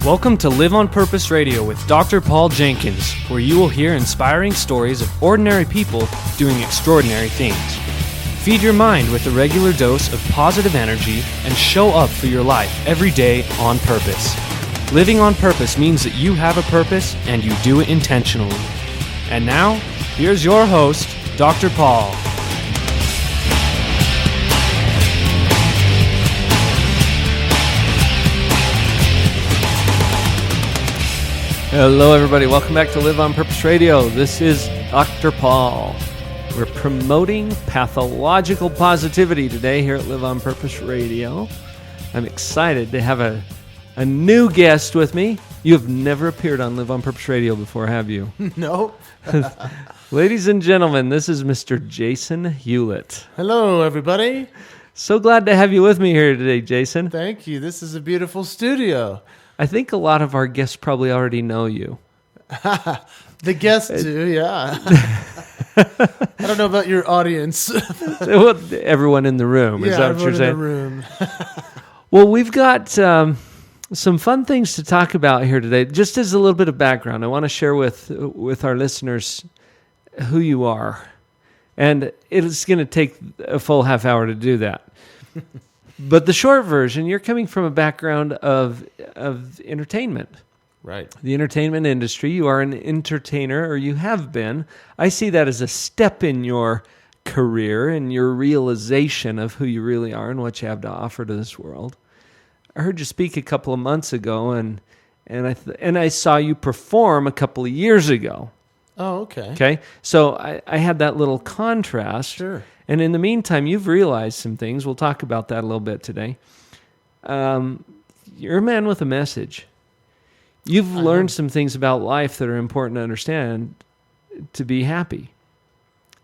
Welcome to Live on Purpose Radio with Dr. Paul Jenkins, where you will hear inspiring stories of ordinary people doing extraordinary things. Feed your mind with a regular dose of positive energy and show up for your life every day on purpose. Living on purpose means that you have a purpose and you do it intentionally. And now, here's your host, Dr. Paul. Hello, everybody. Welcome back to Live on Purpose Radio. This is Dr. Paul. We're promoting pathological positivity today here at Live on Purpose Radio. I'm excited to have a new guest with me. You have never appeared on Live on Purpose Radio before, have you? No. Ladies and gentlemen, this is Mr. Jason Hewlett. Hello, everybody. So glad to have you with me here today, Jason. Thank you. This is a beautiful studio. I think a lot of our guests probably already know you. The guests do, yeah. I don't know about your audience. Well, everyone in the room. Is that what you're saying? Everyone in the room. Well, we've got some fun things to talk about here today. Just as a little bit of background, I want to share with our listeners who you are. And it's going to take a full half hour to do that. But the short version, you're coming from a background of entertainment. Right. The entertainment industry. You are an entertainer, or you have been. I see that as a step in your career and your realization of who you really are and what you have to offer to this world. I heard you speak a couple of months ago, and I saw you perform a couple of years ago. Oh, okay. Okay, so I had that little contrast. Sure. And in the meantime, you've realized some things. We'll talk about that a little bit today. You're a man with a message. You've learned some things about life that are important to understand to be happy.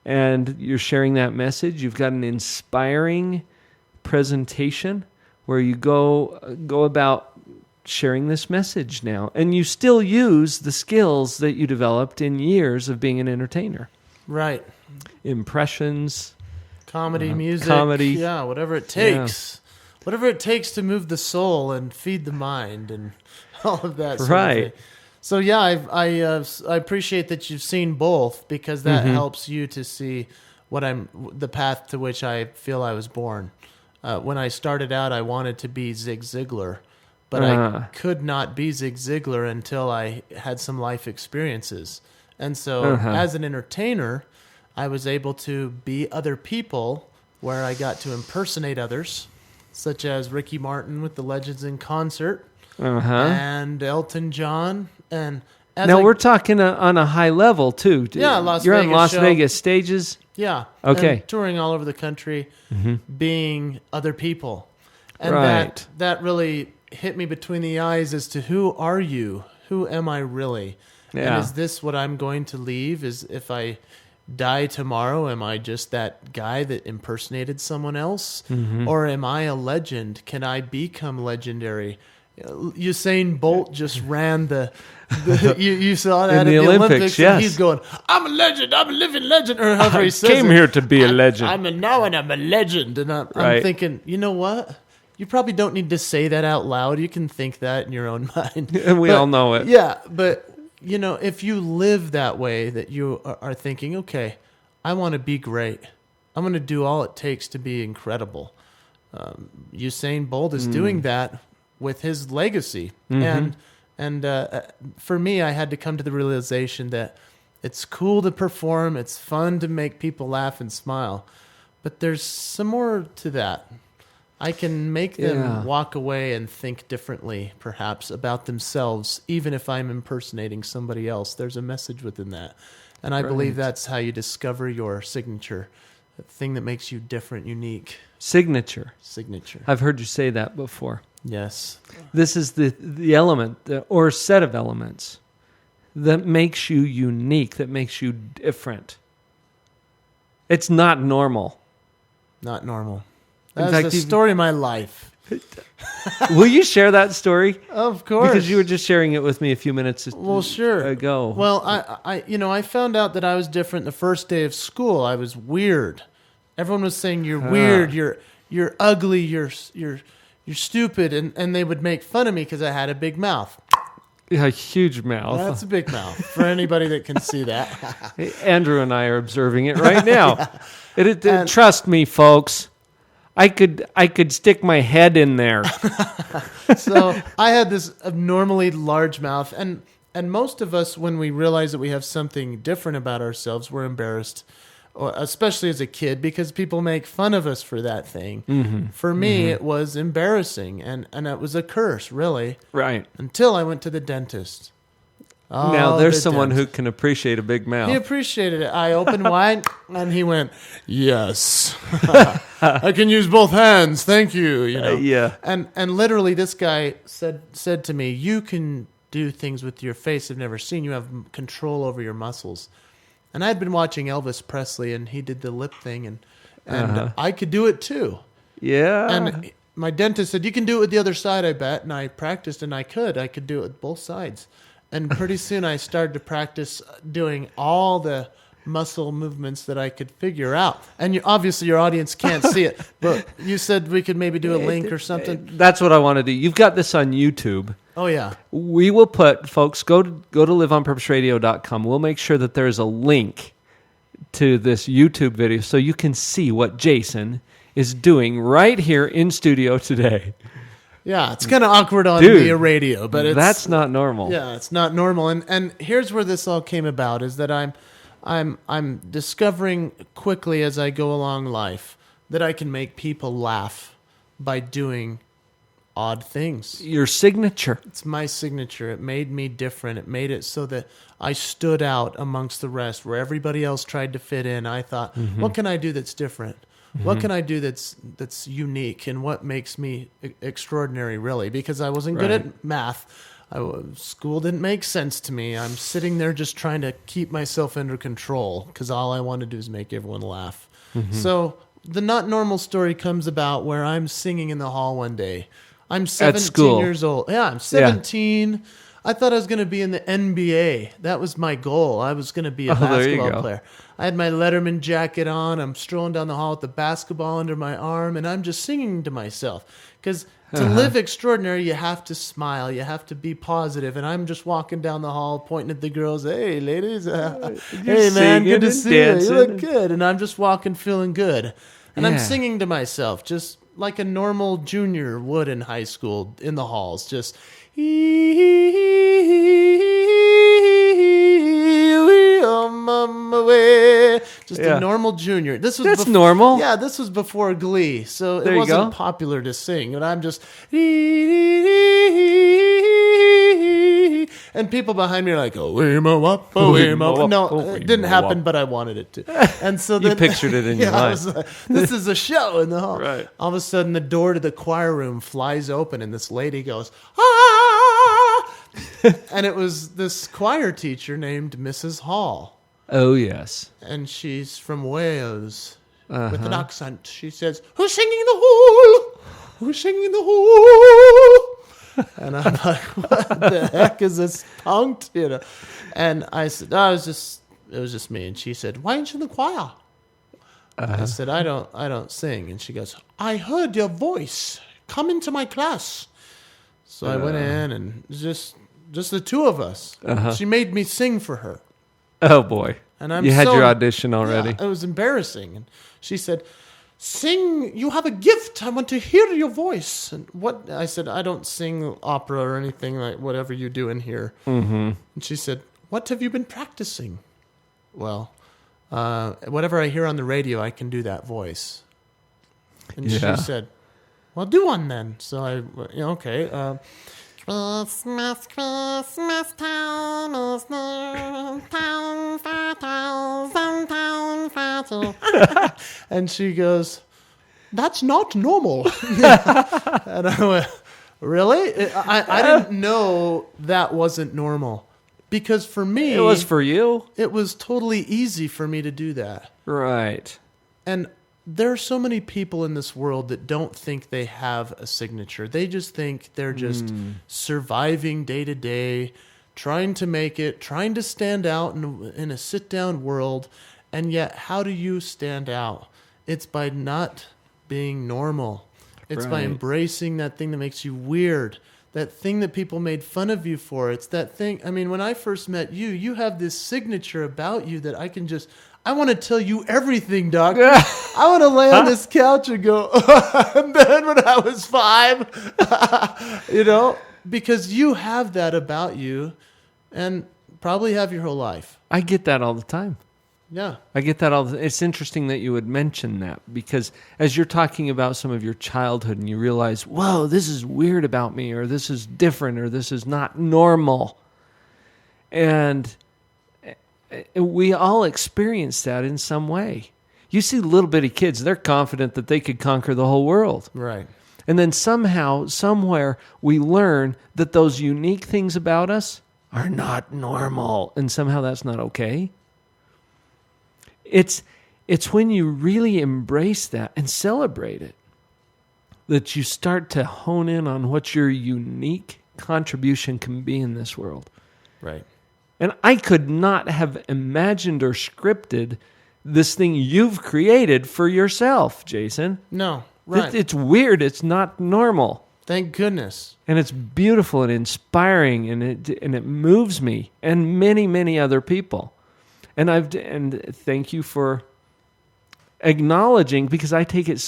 And you're sharing that message. You've got an inspiring presentation where you go about sharing this message now. And you still use the skills that you developed in years of being an entertainer. Right. Impressions. Comedy, music. Comedy. Yeah, whatever it takes. Yeah. Whatever it takes to move the soul and feed the mind and all of that sort of thing. So yeah, I appreciate that you've seen both, because that helps you to see the path to which I feel I was born. When I started out, I wanted to be Zig Ziglar, but I could not be Zig Ziglar until I had some life experiences. And so as an entertainer, I was able to be other people, where I got to impersonate others, such as Ricky Martin with the Legends in Concert, and Elton John. And we're talking on a high level too. Yeah, You're Vegas on Las show. Vegas stages. Yeah. Okay. And touring all over the country, being other people, and Right. that really hit me between the eyes as to who are you? Who am I really? Yeah. And is this what I'm going to leave? Is if I die tomorrow, am I just that guy that impersonated someone else? Or am I a legend? Can I become legendary? Usain Bolt just ran you saw that in the Olympics, yes. And he's going, I'm a legend, I'm a living legend, or however he says came here to be a legend. I'm a legend. And I'm thinking, you know what? You probably don't need to say that out loud. You can think that in your own mind. And we all know it. Yeah, but if you live that way, that you are thinking, okay, I want to be great. I'm going to do all it takes to be incredible. Usain Bolt is doing that with his legacy. And for me, I had to come to the realization that it's cool to perform. It's fun to make people laugh and smile. But there's some more to that. I can make them walk away and think differently, perhaps, about themselves, even if I'm impersonating somebody else. There's a message within that. And I believe that's how you discover your signature, the thing that makes you different, unique. Signature. I've heard you say that before. Yes. This is the element or set of elements that makes you unique, that makes you different. It's not normal. Not normal. That's the story of my life. Will you share that story? Of course. Because you were just sharing it with me a few minutes ago. Well, I found out that I was different the first day of school. I was weird. Everyone was saying, you're weird, you're ugly, you're stupid, and they would make fun of me because I had a big mouth. A huge mouth. That's a big mouth for anybody that can see that. Andrew and I are observing it right now. Trust me, folks. I could stick my head in there. So I had this abnormally large mouth, and most of us, when we realize that we have something different about ourselves, we're embarrassed, especially as a kid, because people make fun of us for that thing. Mm-hmm. For me, it was embarrassing, and it was a curse, really. Right. Until I went to the dentist. Now, there's someone who can appreciate a big mouth. He appreciated it. I opened wide, and he went, "Yes, I can use both hands. Thank you." Yeah. And literally, this guy said to me, "You can do things with your face I've never seen. You have control over your muscles." And I'd been watching Elvis Presley, and he did the lip thing, and I could do it too. Yeah. And my dentist said, "You can do it with the other side, I bet." And I practiced, and I could do it with both sides. And pretty soon I started to practice doing all the muscle movements that I could figure out. And obviously your audience can't see it, but you said we could maybe do a link or something. That's what I want to do. You've got this on YouTube. Oh, yeah. We will put, folks, go to liveonpurposeradio.com. We'll make sure that there's a link to this YouTube video so you can see what Jason is doing right here in studio today. Yeah, it's kind of awkward on the radio, but that's not normal. Yeah, it's not normal. And here's where this all came about: is that I'm discovering quickly as I go along life that I can make people laugh by doing odd things. Your signature. It's my signature. It made me different. It made it so that I stood out amongst the rest. Where everybody else tried to fit in, I thought, what can I do that's different? What can I do that's unique, and what makes me extraordinary, really? Because I wasn't good at math. School didn't make sense to me. I'm sitting there just trying to keep myself under control because all I want to do is make everyone laugh. So the not normal story comes about where I'm singing in the hall one day. I'm 17 years old. Yeah, I'm 17. Yeah. I thought I was going to be in the NBA. That was my goal. I was going to be a basketball player. I had my Letterman jacket on. I'm strolling down the hall with the basketball under my arm, and I'm just singing to myself. Because to live extraordinary, you have to smile. You have to be positive. And I'm just walking down the hall, pointing at the girls. Hey, ladies. Hey, man, good to see you. You look good. And I'm just walking feeling good. And I'm singing to myself, just like a normal junior would in high school in the halls. Just... Just a normal junior. That's normal. Yeah, this was before Glee, so it wasn't popular to sing. And I'm just... And people behind me are like, no, it didn't happen, but I wanted it to. And so then, you pictured it in your mind. Like, this is a show in the hall. Right. All of a sudden, the door to the choir room flies open, and this lady goes, ah! And it was this choir teacher named Mrs. Hall. Oh, yes. And she's from Wales with an accent. She says, "Who's singing in the hall? Who's singing in the hall?" And I'm like, what the heck is this punked? You know? And I said, it was just me. And she said, "Why aren't you in the choir?" I said, I don't sing. And she goes, "I heard your voice. Come into my class." So I went in, and just the two of us. She made me sing for her. Oh, boy. And you had your audition already. Yeah, it was embarrassing. And she said, "Sing, you have a gift. I want to hear your voice." And what I said, "I don't sing opera or anything like whatever you do in here." And she said, "What have you been practicing?" Well, whatever I hear on the radio, I can do that voice. And she said, "Well, do one then." So okay. Christmas, Christmas time is near, time for tales and time for two. And she goes, "That's not normal." And I went, "Really?" I didn't know that wasn't normal. Because for me... It was for you? It was totally easy for me to do that. Right. And there are so many people in this world that don't think they have a signature. They just think they're just surviving day to day, trying to make it, trying to stand out in a sit-down world. And yet, how do you stand out? It's by not being normal. It's by embracing that thing that makes you weird, that thing that people made fun of you for. It's that thing. I mean, when I first met you, you have this signature about you that I want to tell you everything, Doc. I want to lay on this couch and go, and then when I was 5, because you have that about you and probably have your whole life. I get that all the time. Yeah. I get that all the time. It's interesting that you would mention that, because as you're talking about some of your childhood and you realize, whoa, this is weird about me, or this is different, or this is not normal. And we all experience that in some way. You see little bitty kids, they're confident that they could conquer the whole world. Right. And then somehow, somewhere, we learn that those unique things about us are not normal. And somehow that's not okay. It's when you really embrace that and celebrate it that you start to hone in on what your unique contribution can be in this world. Right. And I could not have imagined or scripted this thing you've created for yourself, Jason. No, right. It's weird. It's not normal. Thank goodness. And it's beautiful and inspiring, and it moves me and many, many other people. And thank you for acknowledging, because I take it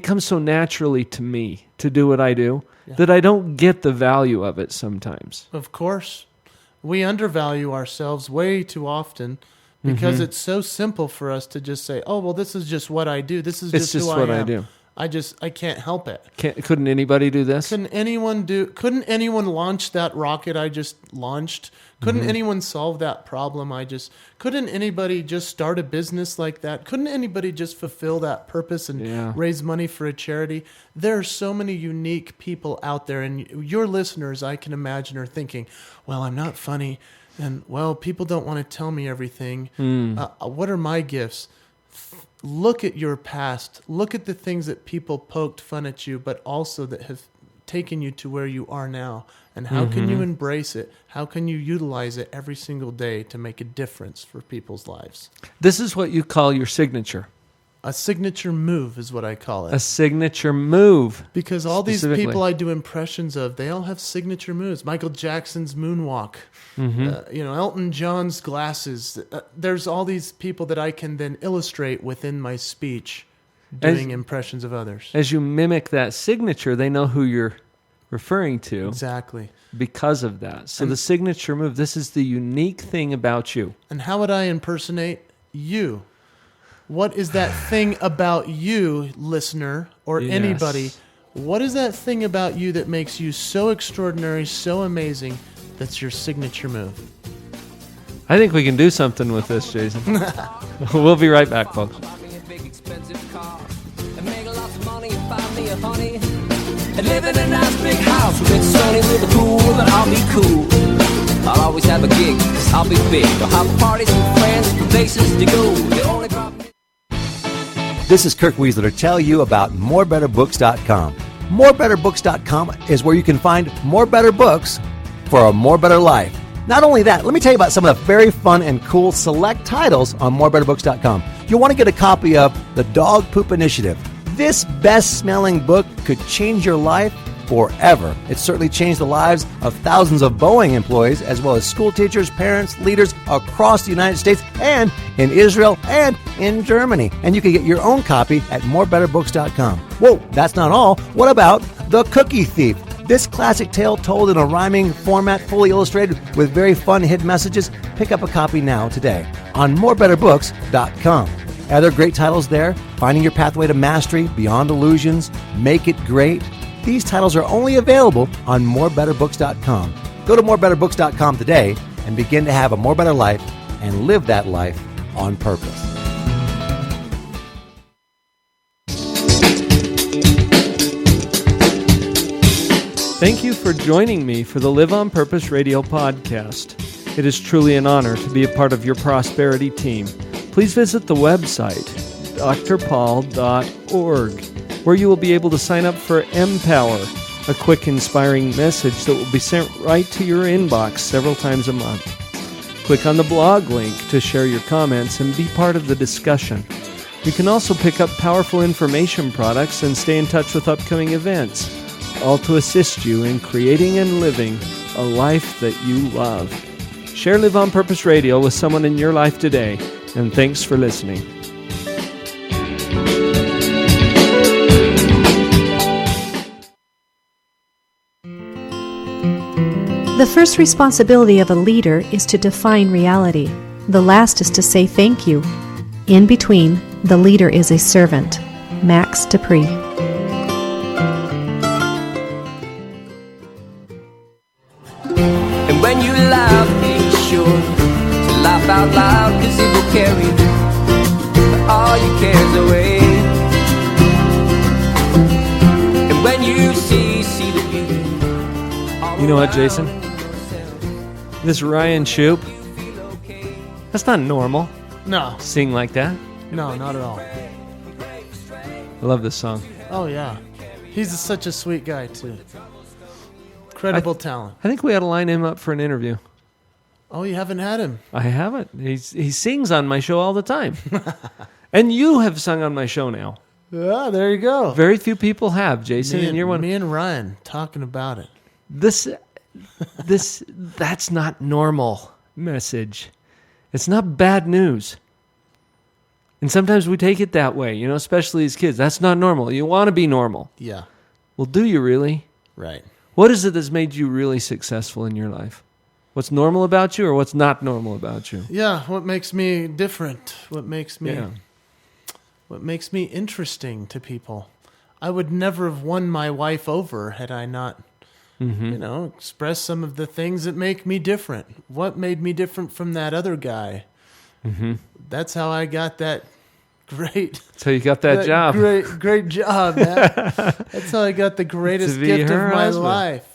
comes so naturally to me to do what I do that I don't get the value of it sometimes. Of course. We undervalue ourselves way too often because it's so simple for us to just say, oh, well, this is just what I do. This is just who I am. I do. I can't help it. Couldn't anybody do this? Couldn't anyone launch that rocket I just launched? Couldn't anyone solve that problem couldn't anybody just start a business like that? Couldn't anybody just fulfill that purpose and raise money for a charity? There are so many unique people out there, and your listeners, I can imagine, are thinking, well, I'm not funny, and well, people don't want to tell me everything. What are my gifts? Look at your past. Look at the things that people poked fun at you, but also that have taken you to where you are now. And how can you embrace it? How can you utilize it every single day to make a difference for people's lives? This is what you call your signature. A signature move is what I call it. A signature move. Because all these people I do impressions of, they all have signature moves. Michael Jackson's moonwalk, Elton John's glasses. There's all these people that I can then illustrate within my speech doing impressions of others. As you mimic that signature, they know who you're referring to. Exactly. Because of that. So the signature move, this is the unique thing about you. And how would I impersonate you? What is that thing about you, listener, or anybody? What is that thing about you that makes you so extraordinary, so amazing, that's your signature move? I think we can do something with this, Jason. We'll be right back, folks. And live in a nice big house with it's sunny with a pool, but I'll be cool. I'll always have a gig, cause I'll be big. I'll have parties with friends, places to go. The only problem... This is Kirk Weasler to tell you about morebetterbooks.com. Morebetterbooks.com is where you can find more better books for a more better life. Not only that, let me tell you about some of the very fun and cool select titles on morebetterbooks.com. You'll want to get a copy of The Dog Poop Initiative. This best-smelling book could change your life forever. It certainly changed the lives of thousands of Boeing employees, as well as school teachers, parents, leaders across the United States and in Israel and in Germany. And you can get your own copy at morebetterbooks.com. Whoa, that's not all. What about The Cookie Thief? This classic tale told in a rhyming format, fully illustrated with very fun hidden messages. Pick up a copy now today on morebetterbooks.com. Other great titles there: Finding Your Pathway to Mastery, Beyond Illusions, Make It Great. These titles are only available on morebetterbooks.com. Go to morebetterbooks.com today and begin to have a more better life and live that life on purpose. Thank you for joining me for the Live on Purpose radio podcast. It is truly an honor to be a part of your prosperity team. Please visit the website, drpaul.org, where you will be able to sign up for Empower, a quick, inspiring message that will be sent right to your inbox several times a month. Click on the blog link to share your comments and be part of the discussion. You can also pick up powerful information products and stay in touch with upcoming events. all to assist you in creating and living a life that you love. Share Live on Purpose Radio with someone in your life today, and thanks for listening. The first responsibility of a leader is to define reality. The last is to say thank you. In between, the leader is a servant. Max Dupree. And when you laugh, be sure to laugh out loud, 'cause it will carry all your cares away. And when you see the beauty. You know what, Jason? This Ryan Shoup, that's not normal. No, Sing like that. no, not at all. I love this song. Oh, yeah. He's such a sweet guy, too. Incredible talent. I think we ought to line him up for an interview. Oh, you haven't had him? I haven't. He sings on my show all the time. And you have sung on my show now. Yeah, there you go. Very few people have, Jason, and you're one. Me and Ryan talking about it. That's not normal message. It's not bad news. And sometimes we take it that way, especially as kids. That's not normal. You want to be normal. Yeah. Well, do you really? Right. What is it that's made you really successful in your life? What's normal about you or what's not normal about you? Yeah, what makes me different? What makes me Yeah. What makes me interesting to people? I would never have won my wife over had I not expressed some of the things that make me different. What made me different from that other guy? Mm-hmm. That's how I got that great. So you got that job. Great job, man. That's how I got the greatest To be gift of her my husband. life,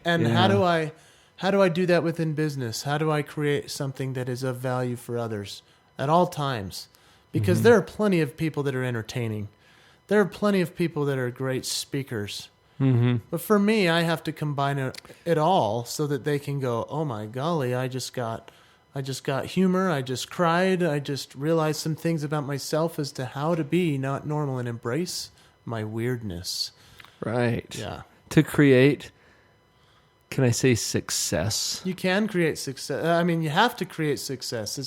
And Yeah. how do I do that within business? How do I create something that is of value for others at all times? Because there are plenty of people that are entertaining. There are plenty of people that are great speakers. Mm-hmm. But for me, I have to combine it all so that they can go, oh my golly, I just got humor. I just cried. I just realized some things about myself as to how to be not normal and embrace my weirdness. Right. Yeah. To create, can I say success? You can create success. I mean, you have to create success.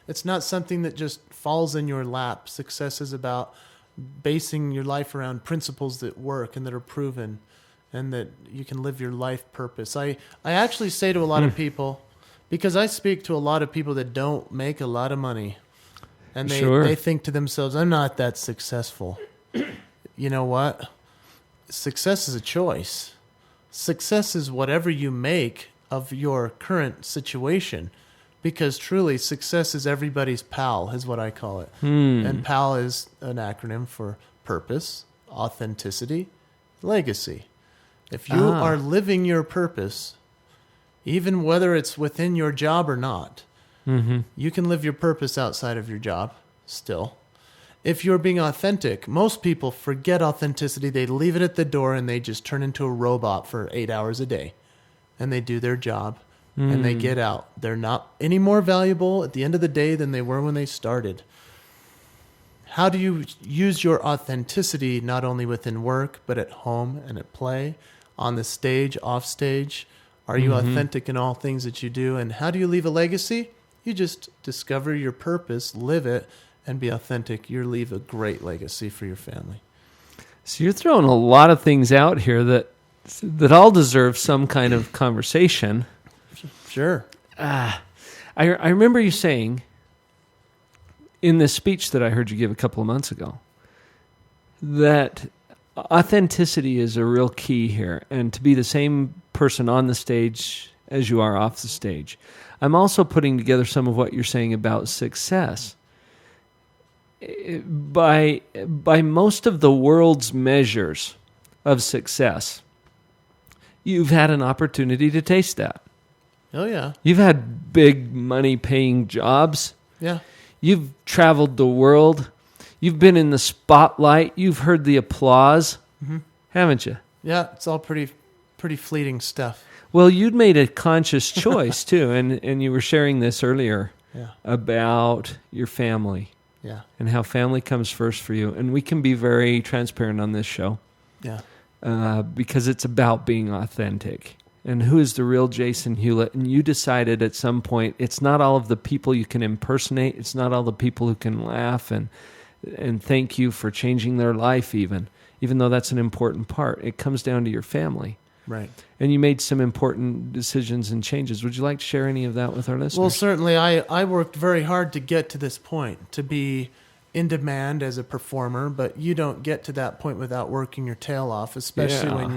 It's not something that just falls in your lap. Success is about basing your life around principles that work and that are proven and that you can live your life purpose. I actually say to a lot of people, because I speak to a lot of people that don't make a lot of money, and they think to themselves, I'm not that successful. You know what? Success is a choice. Success is whatever you make of your current situation, because truly success is everybody's pal, is what I call it. And PAL is an acronym for purpose, authenticity, legacy. If you are living your purpose, even whether it's within your job or not, you can live your purpose outside of your job still. If you're being authentic, most people forget authenticity. They leave it at the door and they just turn into a robot for 8 hours a day. And they do their job and they get out. They're not any more valuable at the end of the day than they were when they started. How do you use your authenticity not only within work, but at home and at play, on the stage, off stage? Are you authentic in all things that you do? And how do you leave a legacy? You just discover your purpose, live it, and be authentic. You leave a great legacy for your family. So you're throwing a lot of things out here that all deserve some kind of conversation. Sure. I remember you saying in this speech that I heard you give a couple of months ago that authenticity is a real key here, and to be the same person on the stage as you are off the stage. I'm also putting together some of what you're saying about success. By most of the world's measures of success, you've had an opportunity to taste that. Oh, yeah. You've had big money-paying jobs. Yeah. You've traveled the world. You've been in the spotlight. You've heard the applause, haven't you? Yeah, it's all pretty fleeting stuff. Well, you'd made a conscious choice, too, and you were sharing this earlier about your family. Yeah. And how family comes first for you. And we can be very transparent on this show. Yeah. because it's about being authentic. And who is the real Jason Hewlett? And you decided at some point, it's not all of the people you can impersonate. It's not all the people who can laugh and thank you for changing their life even though that's an important part. It comes down to your family. Right. And you made some important decisions and changes. Would you like to share any of that with our listeners? Well, certainly. I worked very hard to get to this point, to be in demand as a performer, but you don't get to that point without working your tail off, especially when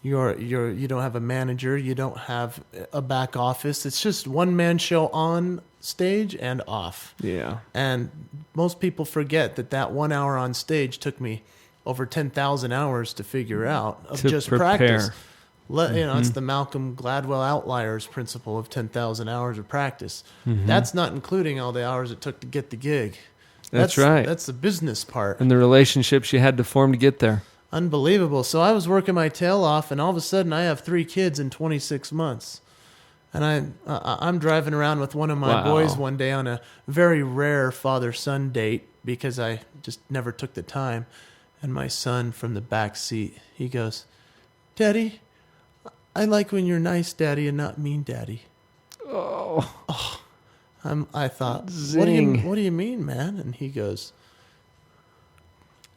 you don't have a manager, you don't have a back office. It's just one-man show on stage and off. Yeah. And most people forget that 1 hour on stage took me over 10,000 hours to figure out of to just prepare. practice. It's the Malcolm Gladwell outliers principle of 10,000 hours of practice. That's not including all the hours it took to get the gig. That's right. That's the business part. And the relationships you had to form to get there. Unbelievable. So I was working my tail off, and all of a sudden I have 3 kids in 26 months. And I'm driving around with one of my boys one day on a very rare father-son date because I just never took the time. And my son from the back seat, he goes, "Daddy, I like when you're nice, Daddy, and not mean, Daddy." I thought, Zing. what do you mean, man? And he goes,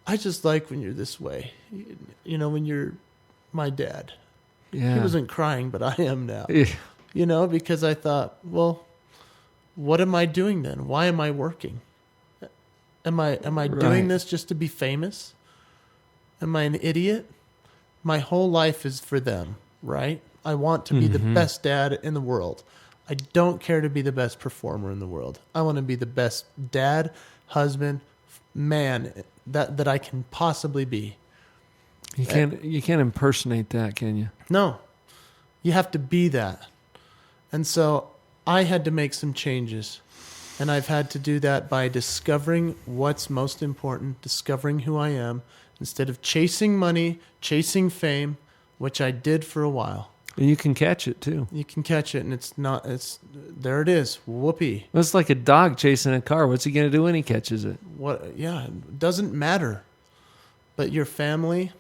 "I just like when you're this way. When you're my dad." Yeah. He wasn't crying, but I am now. Yeah. Because I thought, well, what am I doing then? Why am I working? Am I doing this just to be famous? Am I an idiot? My whole life is for them, right? I want to be the best dad in the world. I don't care to be the best performer in the world. I want to be the best dad, husband, man that I can possibly be. You can't impersonate that, can you? No. You have to be that. And so I had to make some changes. And I've had to do that by discovering what's most important, discovering who I am, instead of chasing money, chasing fame, which I did for a while. And you can catch it too. You can catch it, and there it is. Whoopee. Well, it's like a dog chasing a car. What's he going to do when he catches it? Yeah, it doesn't matter. But your family,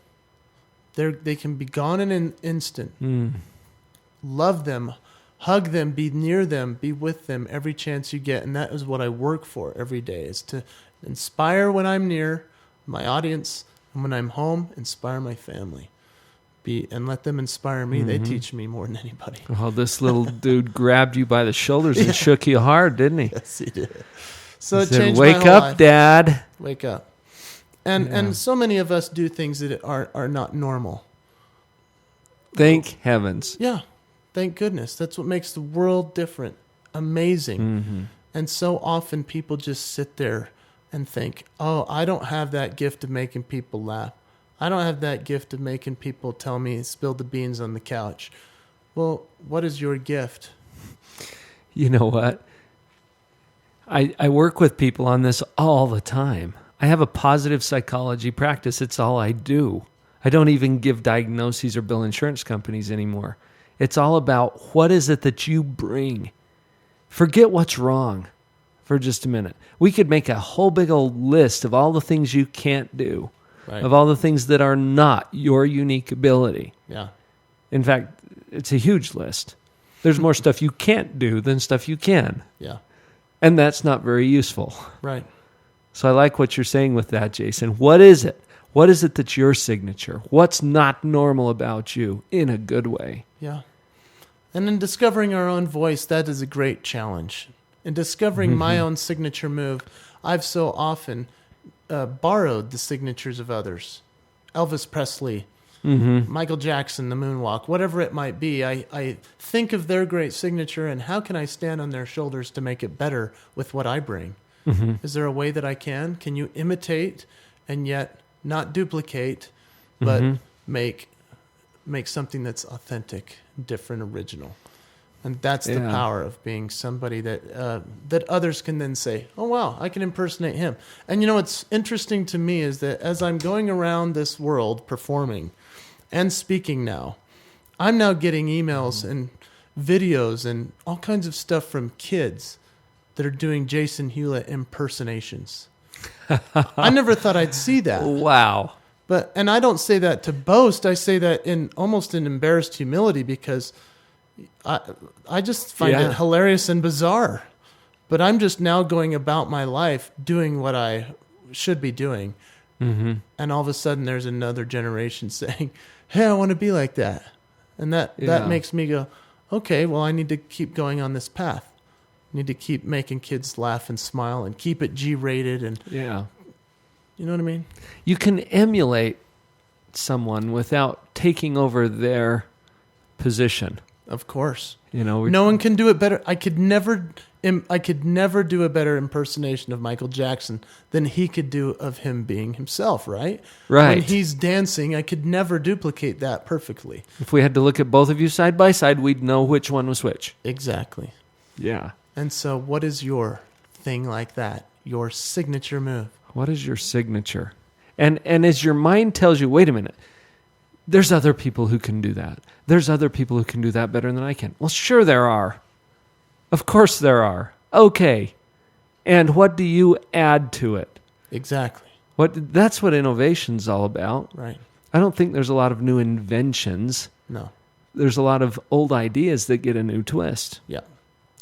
they can be gone in an instant. Love them, hug them, be near them, be with them every chance you get. And that is what I work for every day, is to inspire when I'm near my audience, and when I'm home, inspire my family. And let them inspire me. They teach me more than anybody. Oh, this little dude grabbed you by the shoulders and shook you hard, didn't he? Yes, he did. So he it said, changed "Wake my whole up, life. Dad." Wake up. And so many of us do things that are not normal. Thank heavens. Yeah. Thank goodness. That's what makes the world different. Amazing. And so often people just sit there and think, "Oh, I don't have that gift of making people laugh. I don't have that gift of making people tell me spill the beans on the couch." Well, what is your gift? You know what? I work with people on this all the time. I have a positive psychology practice. It's all I do. I don't even give diagnoses or bill insurance companies anymore. It's all about what is it that you bring. Forget what's wrong for just a minute. We could make a whole big old list of all the things you can't do. Right. Of all the things that are not your unique ability. Yeah. In fact, it's a huge list. There's more stuff you can't do than stuff you can. Yeah. And that's not very useful. Right. So I like what you're saying with that, Jason. What is it? What is it that's your signature? What's not normal about you in a good way? Yeah. And in discovering our own voice, that is a great challenge. In discovering my own signature move, I've so often borrowed the signatures of others. Elvis Presley, Michael Jackson, the moonwalk, whatever it might be. I think of their great signature and how can I stand on their shoulders to make it better with what I bring? Is there a way that I can? Can you imitate and yet not duplicate, but make something that's authentic, different, original? And that's the power of being somebody that others can then say, "Oh, wow, I can impersonate him." And what's interesting to me is that as I'm going around this world performing and speaking now, I'm now getting emails and videos and all kinds of stuff from kids that are doing Jason Hewlett impersonations. I never thought I'd see that. Wow. And I don't say that to boast. I say that in almost an embarrassed humility because I just find it hilarious and bizarre. But I'm just now going about my life doing what I should be doing. Mm-hmm. And all of a sudden there's another generation saying, hey, I want to be like that. And that makes me go, okay, well, I need to keep going on this path. I need to keep making kids laugh and smile and keep it G-rated. And you know what I mean? You can emulate someone without taking over their position. Of course. You know, no one can do it better. I could never do a better impersonation of Michael Jackson than he could do of him being himself, right? Right. When he's dancing, I could never duplicate that perfectly. If we had to look at both of you side by side, we'd know which one was which. Exactly. Yeah. And so what is your thing like that? Your signature move? What is your signature? And as your mind tells you, wait a minute, there's other people who can do that. There's other people who can do that better than I can. Well, sure there are. Of course there are. Okay. And what do you add to it? Exactly. That's what innovation's all about. Right. I don't think there's a lot of new inventions. No. There's a lot of old ideas that get a new twist. Yeah.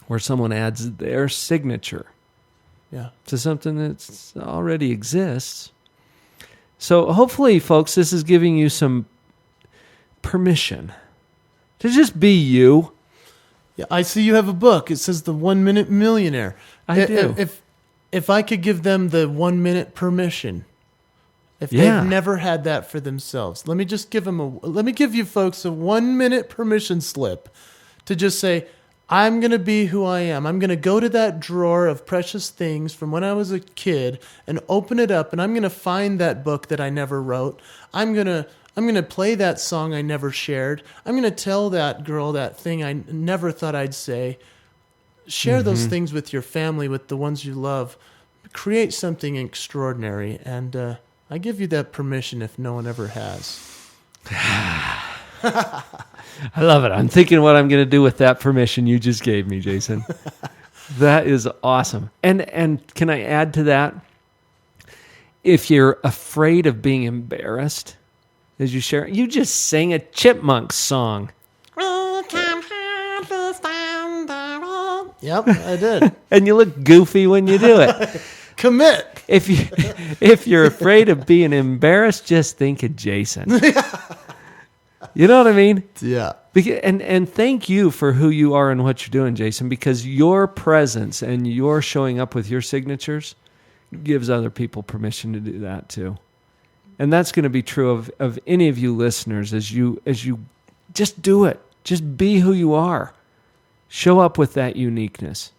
Where someone adds their signature. Yeah. To something that already exists. So hopefully, folks, this is giving you some permission to just be you. Yeah, I see you have a book. It says The 1 Minute Millionaire. I do. If I could give them the 1 minute permission, if they've never had that for themselves, let me give you folks a 1 minute permission slip to just say, I'm going to be who I am. I'm going to go to that drawer of precious things from when I was a kid and open it up, and I'm going to find that book that I never wrote. I'm going to play that song I never shared. I'm going to tell that girl that thing I never thought I'd say. Share those things with your family, with the ones you love. Create something extraordinary, and I give you that permission if no one ever has. I love it. I'm thinking what I'm going to do with that permission you just gave me, Jason. That is awesome. And can I add to that? If you're afraid of being embarrassed as you share, you just sing a Chipmunks song. Yep, I did. And you look goofy when you do it. Commit. If you're afraid of being embarrassed, just think of Jason. You know what I mean? Yeah. And thank you for who you are and what you're doing, Jason, because your presence and your showing up with your signatures gives other people permission to do that too. And that's going to be true of any of you listeners as you just do it. Just be who you are. Show up with that uniqueness.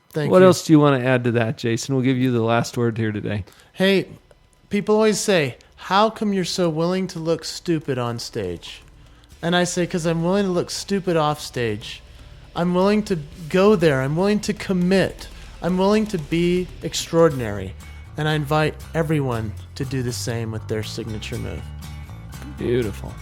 Thank you. What else do you want to add to that, Jason? We'll give you the last word here today. Hey, people always say, how come you're so willing to look stupid on stage? And I say, because I'm willing to look stupid off stage. I'm willing to go there. I'm willing to commit. I'm willing to be extraordinary. And I invite everyone to do the same with their signature move. Beautiful.